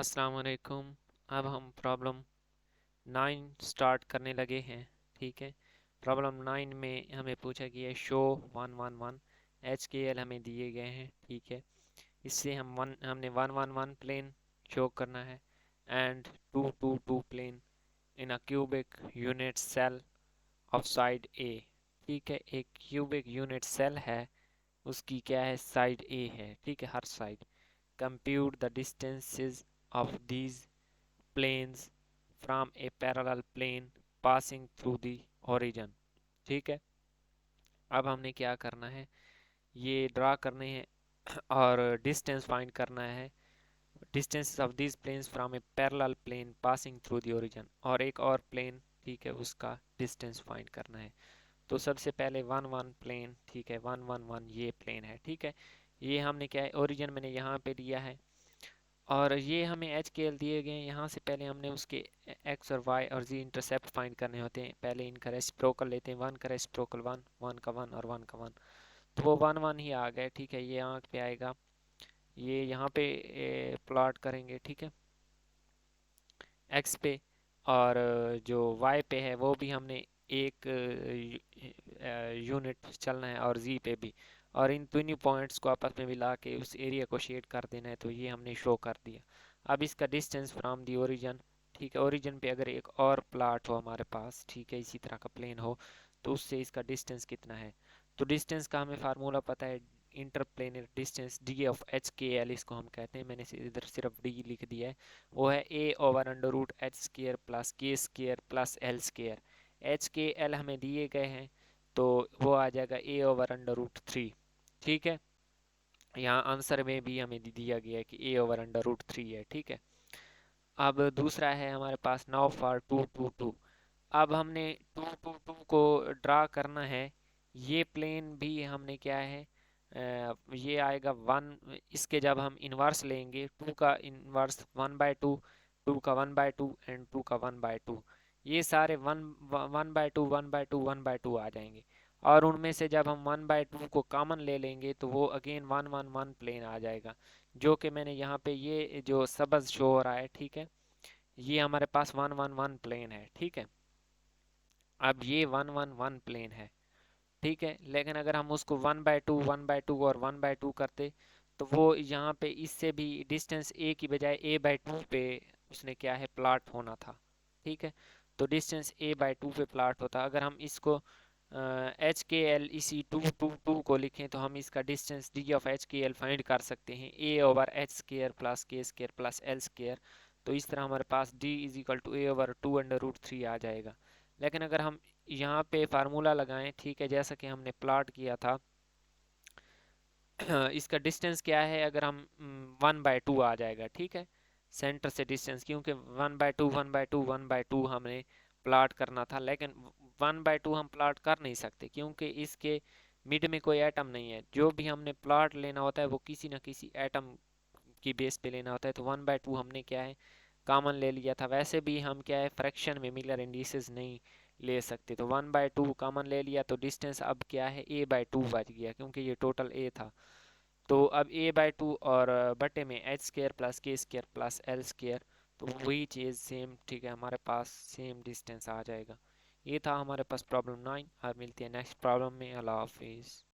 अस्सलाम वालेकुम। अब हम प्रॉब्लम 9 स्टार्ट करने लगे हैं। ठीक है, प्रॉब्लम 9 में हमें पूछा गया है शो 111 HKL हमें दिए गए हैं। ठीक है, इससे हमने 111 प्लेन शो करना है and 222 plane in a cubic unit cell of side A. ठीक है, एक क्यूबिक यूनिट सेल है, उसकी क्या है, साइड ए है। ठीक है, हर side. Compute the distances of these planes from a parallel plane passing through the origin। ठीक है, अब हमने क्या करना है, ये ड्रा करने हैं और डिस्टेंस फाइंड करना है। Distance of this planes from a parallel plane passing through the origin, और एक और प्लेन, ठीक है, उसका डिस्टेंस फाइंड करना है। तो सबसे पहले 1 1 प्लेन, ठीक है, 1 1 1 ये प्लेन है। ठीक है, ये हमने क्या है, ओरिजिन मैंने यहाँ पे लिया है और ये हमें एच के एल दिए गए हैं। यहाँ से पहले हमने उसके एक्स और वाई और जी इंटरसेप्ट फाइंड करने होते हैं। पहले इनका रेसिप्रोकल लेते हैं, वन का रेसिप्रोकल वन, वन का वन और वन का वन, तो वो वन वन ही आ गए। ठीक है, ये आँख पे आएगा, ये यहाँ पे प्लॉट करेंगे। ठीक है, एक्स पे, और जो वाई पे है वो भी हमने एक यूनिट चलना है, और जी पे भी, और इन दोनों पॉइंट्स को आपस में मिला के उस एरिया को शेड कर देना है। तो ये हमने शो कर दिया। अब इसका डिस्टेंस फ्रॉम दी ओरिजिन, ठीक है, ओरिजिन पे अगर एक और प्लाट हो हमारे पास, ठीक है, इसी तरह का प्लेन हो, तो उससे इसका डिस्टेंस कितना है। तो डिस्टेंस का हमें फार्मूला पता है, interplanar distance D of H K L इसको हम कहते हैं। मैंने इधर सिर्फ डी लिख दिया है। वो है A over under root H square plus K square plus L square. H K L हमें दिए गए हैं, तो वो आ जाएगा A over under root three. ठीक है, यहाँ आंसर में भी हमें दिया गया है कि ए ओवर अंडर रूट थ्री है। ठीक है, अब दूसरा है हमारे पास नाउ फॉर 2 2 2। अब हमने 2 2 2 को ड्रा करना है। ये प्लेन भी हमने क्या है, ये आएगा वन। इसके जब हम इन्वर्स लेंगे, टू का इन्वर्स 1/2, टू का 1/2 एंड टू का 1/2, ये सारे वन 1/2 1/2 1/2 आ जाएंगे। और उनमें से जब हम 1/2 को कॉमन ले लेंगे तो वो अगेन 1 1 1 प्लेन आ जाएगा, जो कि मैंने यहाँ पे ये जो सबज शो हो रहा है। ठीक है, ये हमारे पास 1 1 1 प्लेन है। ठीक है, अब ये 1 1 1 प्लेन है। ठीक है, लेकिन अगर हम उसको 1/2 1/2 और 1/2 करते, तो वो यहाँ पे इससे भी डिस्टेंस ए की बजाय a/2 पे उसने क्या है, प्लाट होना था। ठीक है, तो डिस्टेंस a/2 पे प्लाट होता। अगर हम इसको एच के एल इसी 2 2 2 को लिखें, तो हम इसका distance D of H K L find कर सकते हैं, A over H square plus K square plus L square. तो इस तरह हमारे पास d is equal to A over 2/√3 आ जाएगा। लेकिन अगर हम यहाँ पे फार्मूला लगाएं, ठीक है, जैसा कि हमने प्लॉट किया था, इसका डिस्टेंस क्या है, अगर हम 1/2 आ जाएगा। ठीक है, सेंटर से डिस्टेंस, क्योंकि 1/2 1/2 1/2 हमने प्लॉट करना था, लेकिन 1/2 हम प्लॉट कर नहीं सकते क्योंकि इसके मिड में कोई एटम नहीं है। जो भी हमने प्लॉट लेना होता है वो किसी न किसी एटम की बेस पे लेना होता है। तो 1/2 हमने क्या है, कॉमन ले लिया था। वैसे भी हम क्या है, फ्रैक्शन में मिलर इंडिसेस नहीं ले सकते, तो 1/2 कॉमन ले लिया, तो डिस्टेंस अब क्या है, a/2 बच गया, क्योंकि ये टोटल a था। तो अब a/2 और बटे में H square plus K square plus L square, तो वही चीज़ सेम, ठीक है, हमारे पास सेम डिस्टेंस आ जाएगा। ये था हमारे पास प्रॉब्लम 9। और मिलती है नेक्स्ट प्रॉब्लम में। अल्लाह हाफिज़।